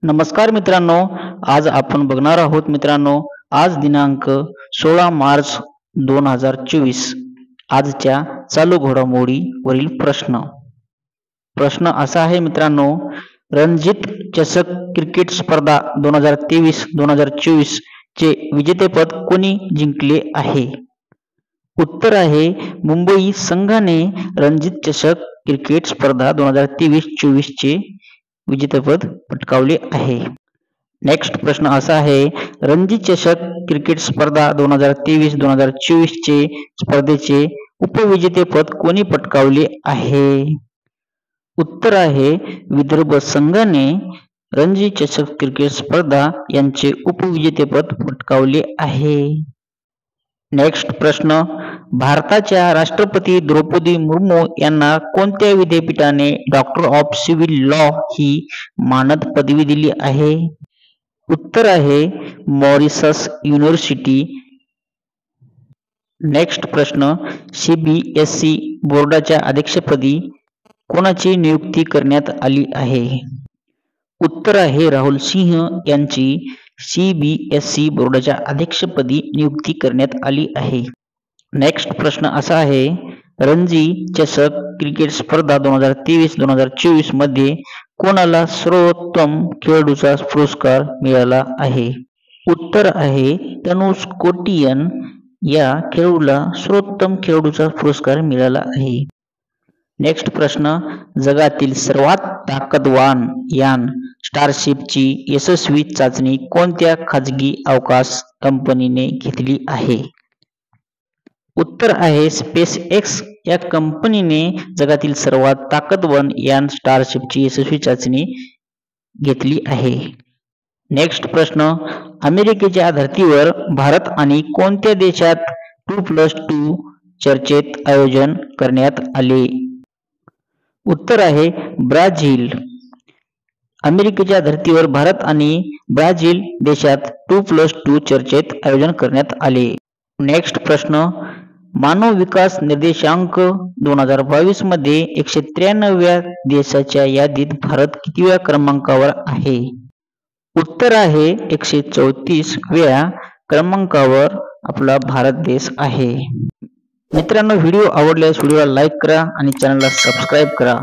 नमस्कार मित्रांनो, आज आपण बघणार आहोत मित्रांनो, आज दिनांक 16 मार्च 2024 आजच्या चालू घडामोडी वरील प्रश्न असा आहे मित्रांनो, रणजीत चषक क्रिकेट स्पर्धा 2023-2024 चे विजेतेपद कोणी जिंकले आहे? उत्तर आहे मुंबई संघाने रणजीत चषक क्रिकेट स्पर्धा 2023-24 चे विजेतेपद पटकावले आहे. नेक्स्ट प्रश्न असा आहे, रणजी चषक क्रिकेट स्पर्धा 2023-2024 चे स्पर्धेचे उपविजेतेपद कोणी पटकावले आहे? उत्तर आहे विदर्भ संघाने रणजी चषक क्रिकेट स्पर्धा यांचे उपविजेतेपद पटकावले आहे. नेक्स्ट प्रश्न, भारताच्या राष्ट्रपती द्रौपदी मुर्मू यांना कोणत्या विद्यापीठाने डॉक्टर ऑफ सिव्हिल लॉ ही मानद पदवी दिली आहे? उत्तर आहे मॉरिशस युनिव्हर्सिटी. नेक्स्ट प्रश्न, CBSE बोर्डाच्या अध्यक्षपदी कोणाची नियुक्ती करण्यात आली आहे? उत्तर आहे राहुल सिंह यांची CBSE बोर्डाच्या अध्यक्षपदी नियुक्ती करण्यात आली आहे. नेक्स्ट प्रश्न असा आहे, रणजी चषक क्रिकेट स्पर्धा 2023-2024 मध्ये कोणाला सर्वोत्तम खेळाडूचा पुरस्कार मिळाला आहे? उत्तर आहे तनुष कोटियन या खेळाडूला सर्वोत्तम खेळाडूचा पुरस्कार मिळाला आहे. नेक्स्ट प्रश्न, जगातील सर्वात ताकदवान यान स्टारशिपची यशस्वी चाचणी कोणत्या खाजगी अवकाश कंपनीने घेतली आहे? उत्तर आहे स्पेस एक्स या कंपनीने जगातील सर्वात ताकदवान यान स्टारशिपची यशस्वी चाचणी घेतली आहे. नेक्स्ट प्रश्न, अमेरिकेच्या धर्तीवर भारत आणि कोणत्या देशात 2+2 चर्चेत आयोजन करण्यात आले? उत्तर आहे ब्राझील. अमेरिकेच्या धर्तीवर भारत आणि ब्राझील देशात 2+2 चर्चेत आयोजन करण्यात आले. नेक्स्ट प्रश्न, मानव विकास निर्देशांक 2022 मध्ये 193व्या देशाच्या यादीत भारत कितव्या क्रमांकावर आहे? उत्तर आहे 134व्या क्रमांकावर आपला भारत देश आहे. मित्रांनो, व्हिडिओ आवडल्यास व्हिडिओला लाईक करा आणि चॅनलला सबस्क्राईब करा.